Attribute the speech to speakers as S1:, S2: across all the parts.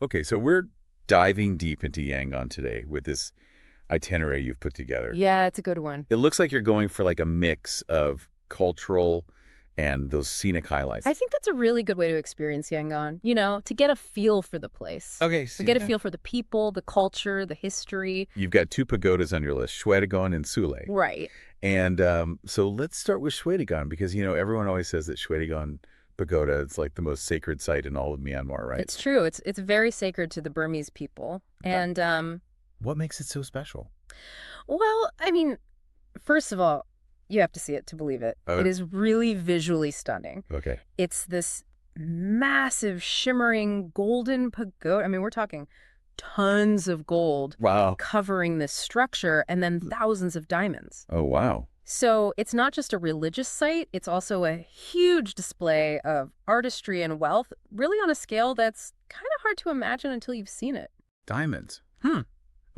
S1: Okay, so we're diving deep into Yangon today with this itinerary you've put together.
S2: Yeah, it's a good one.
S1: It looks like you're going for like a mix of cultural and those scenic
S2: I
S1: highlights.
S2: think that's a really good way to experience Yangon, to get a feel for the place.
S1: Okay,
S2: To
S1: so
S2: get a feel for the people, the culture, the history.
S1: you've got two pagodas on your list, Shwedagon and Sule.
S2: Right.
S1: And so let's start with Shwedagon because, everyone always says that Shwedagon Pagoda is like the most sacred site in all of Myanmar, right?
S2: It's true. It's very sacred to the Burmese people. And
S1: What makes it so special?
S2: well, I mean, first of all, you have to see it to believe it.
S1: Oh,
S2: It is really visually stunning.
S1: okay.
S2: It's this massive, shimmering golden pagoda. I mean, we're talking tons of gold
S1: Wow.
S2: covering this structure and then thousands of diamonds.
S1: Oh, wow.
S2: So it's not just a religious site, it's also a huge display of artistry and wealth, really on a scale that's kind of hard to imagine until you've seen it.
S1: Diamonds.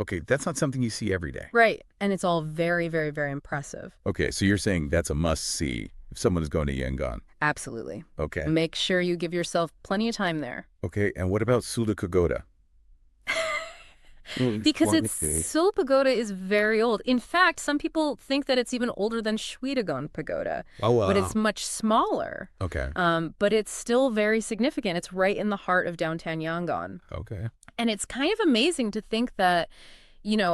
S1: Okay, that's not something you see every day.
S2: Right. And it's all very, very, very impressive.
S1: Okay, so you're saying that's a must-see if someone is going to Yangon.
S2: Absolutely.
S1: Okay.
S2: Make sure you give yourself plenty of time there.
S1: Okay, and what about Sule Pagoda?
S2: Because
S1: Well,
S2: Sule Pagoda is very old. In fact, some people think that it's even older than Shwedagon Pagoda,
S1: Oh, wow.
S2: but it's much smaller.
S1: Okay.
S2: But it's still very significant. It's right in the heart of downtown Yangon.
S1: Okay.
S2: And it's kind of amazing to think that,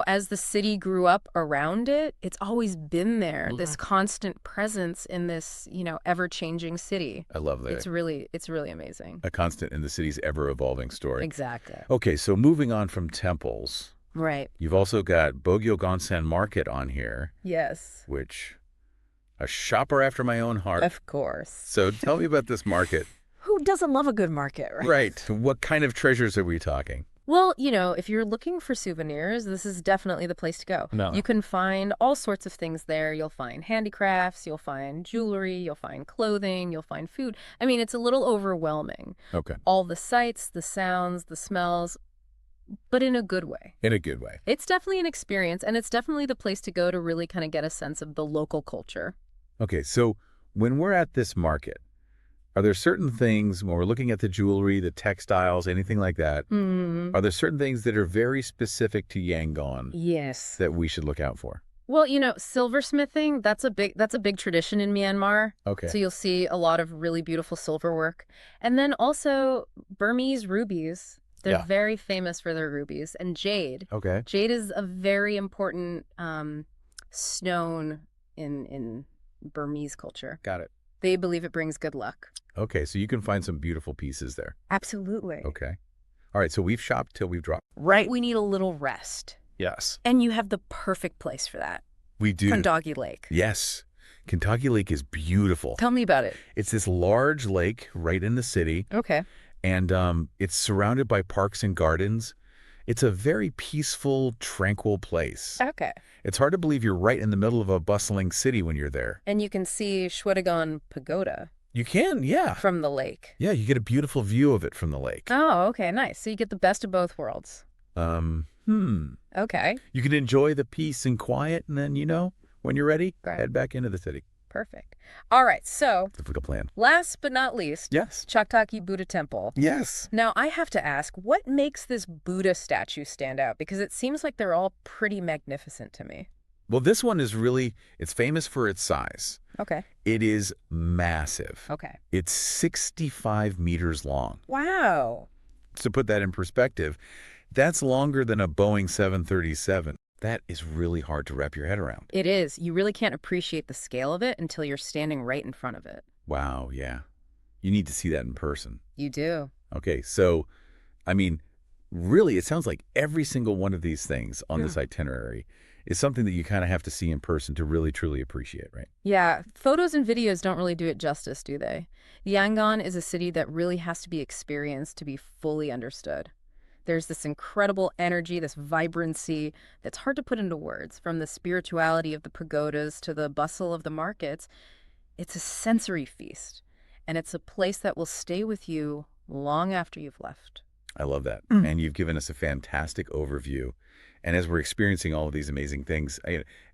S2: as the city grew up around it, it's always been there, this constant presence in this, ever-changing city.
S1: I love that.
S2: It's really amazing.
S1: A constant in the city's ever-evolving story.
S2: Exactly.
S1: Okay, so moving on from temples,
S2: Right.
S1: you've also got Bogyoke Aung San Market on here,
S2: Yes.
S1: which a shopper after my own heart.
S2: Of course.
S1: So tell me about this market.
S2: Who doesn't love a good market, right?
S1: Right. What kind of treasures are we talking?
S2: Well, if you're looking for souvenirs, this is definitely the place to go.
S1: No.
S2: You can find all sorts of things there. You'll find handicrafts, you'll find jewelry, you'll find clothing, you'll find food. I mean, it's a little overwhelming.
S1: Okay.
S2: All the sights, the sounds, the smells, but in a good way.
S1: In a good way.
S2: It's definitely an experience, and it's definitely the place to go to really kind of get a sense of the local culture.
S1: Okay, so when we're at this market, are there certain things, when we're looking at the jewelry, the textiles, anything like that, are there certain things that are very specific to Yangon
S2: Yes.
S1: that we should look out for?
S2: Well, silversmithing, that's a big tradition in Myanmar.
S1: Okay.
S2: So you'll see a lot of really beautiful silver work. And then also Burmese rubies. They're
S1: Yeah.
S2: very famous for their rubies. And jade.
S1: Okay.
S2: Jade is a very important stone in Burmese culture.
S1: Got it.
S2: They believe it brings good luck.
S1: Okay, so you can find some beautiful pieces there.
S2: Absolutely.
S1: Okay. All right, so we've shopped till we've dropped.
S2: Right. We need a little rest.
S1: Yes.
S2: And you have the perfect place for that.
S1: We do.
S2: Kandawgyi Lake.
S1: Yes. Kandawgyi Lake is beautiful.
S2: Tell me about it.
S1: It's this large lake right in the city,
S2: Okay.
S1: and it's surrounded by parks and gardens. It's a very peaceful, tranquil place.
S2: Okay.
S1: It's hard to believe you're right in the middle of a bustling city when you're there.
S2: And you can see Shwedagon Pagoda
S1: You can, yeah.
S2: from the lake.
S1: Yeah, you get a beautiful view of it from the lake.
S2: Oh, okay, nice. So you get the best of both worlds. Okay,
S1: You can enjoy the peace and quiet, and then, when you're ready,
S2: Right.
S1: head back into the city.
S2: perfect. All right, so
S1: If we can plan.
S2: last but not least,
S1: Yes.
S2: Chaukhtatgyi Buddha Temple.
S1: Yes.
S2: Now, I have to ask, what makes this Buddha statue stand out? Because it seems like they're all pretty magnificent to me.
S1: Well, this one is it's famous for its size.
S2: Okay.
S1: It is massive.
S2: Okay.
S1: It's 65 meters long.
S2: Wow.
S1: To put that in perspective, that's longer than a Boeing 737. That is really hard to wrap your head around.
S2: It is. You really can't appreciate the scale of it until you're standing right in front of it.
S1: Wow, yeah. You need to see that in person.
S2: You do.
S1: Okay, so, I mean, really, it sounds like every single one of these things on this itinerary is something that you kind of have to see in person to really, truly appreciate, right?
S2: Yeah, photos and videos don't really do it justice, do they? Yangon is a city that really has to be experienced to be fully understood. There's this incredible energy, this vibrancy that's hard to put into words, from the spirituality of the pagodas to the bustle of the markets. It's a sensory feast, and it's a place that will stay with you long after you've left.
S1: I love that. And you've given us a fantastic overview. And as we're experiencing all of these amazing things,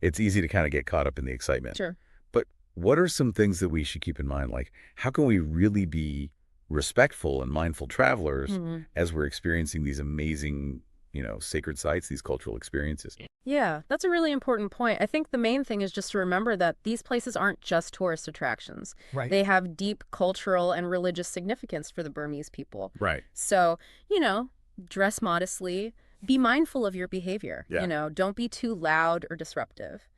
S1: it's easy to kind of get caught up in the excitement.
S2: Sure.
S1: But what are some things that we should keep in mind? Like, how can we really be respectful and mindful travelers
S2: Mhm.
S1: as we're experiencing these amazing, sacred sites, these cultural experiences.
S2: Yeah, that's a really important point. I think the main thing is just to remember that these places aren't just tourist attractions.
S3: Right.
S2: They have deep cultural and religious significance for the Burmese people.
S1: Right.
S2: So, dress modestly, be mindful of your behavior.
S1: Yeah.
S2: Don't be too loud or disruptive,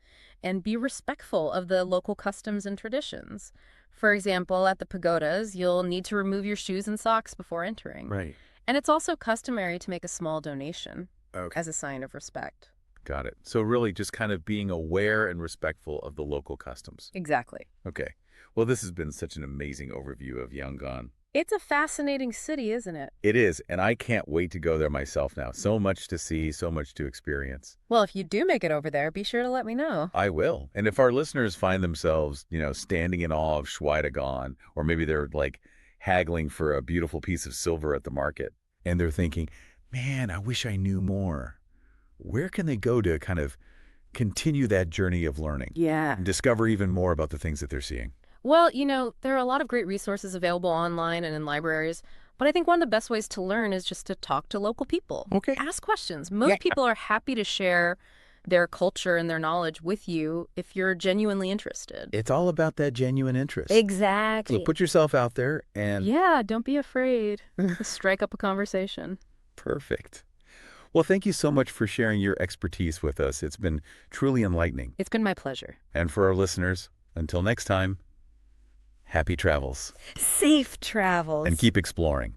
S2: and be respectful of the local customs and traditions. For example, at the pagodas, you'll need to remove your shoes and socks before entering.
S1: Right.
S2: And it's also customary to make a small donation
S1: Okay.
S2: as a sign of respect.
S1: Got it. So really just kind of being aware and respectful of the local customs.
S2: Exactly.
S1: Okay. Well, this has been such an amazing overview of Yangon.
S2: It's a fascinating city, isn't it?
S1: It is, and I can't wait to go there myself now. So much to see, so much to experience.
S2: Well, if you do make it over there, be sure to let me know.
S1: I will. And if our listeners find themselves, standing in awe of Shwedagon, or maybe they're like haggling for a beautiful piece of silver at the market, and they're thinking, man, I wish I knew more. Where can they go to kind of continue that journey of learning
S2: Yeah.
S1: and discover even more about the things that they're seeing?
S2: Well, there are a lot of great resources available online and in libraries, but I think one of the best ways to learn is just to talk to local people.
S1: Okay.
S2: Ask questions. Most people are happy to share their culture and their knowledge with you if you're genuinely interested.
S1: It's all about that genuine interest.
S2: Exactly.
S1: So put yourself out there and...
S2: Yeah, don't be afraid to strike up a conversation.
S1: Perfect. Well, thank you so much for sharing your expertise with us. It's been truly enlightening.
S2: It's been my pleasure.
S1: And for our listeners, until next time, happy travels.
S2: Safe travels.
S1: And keep exploring.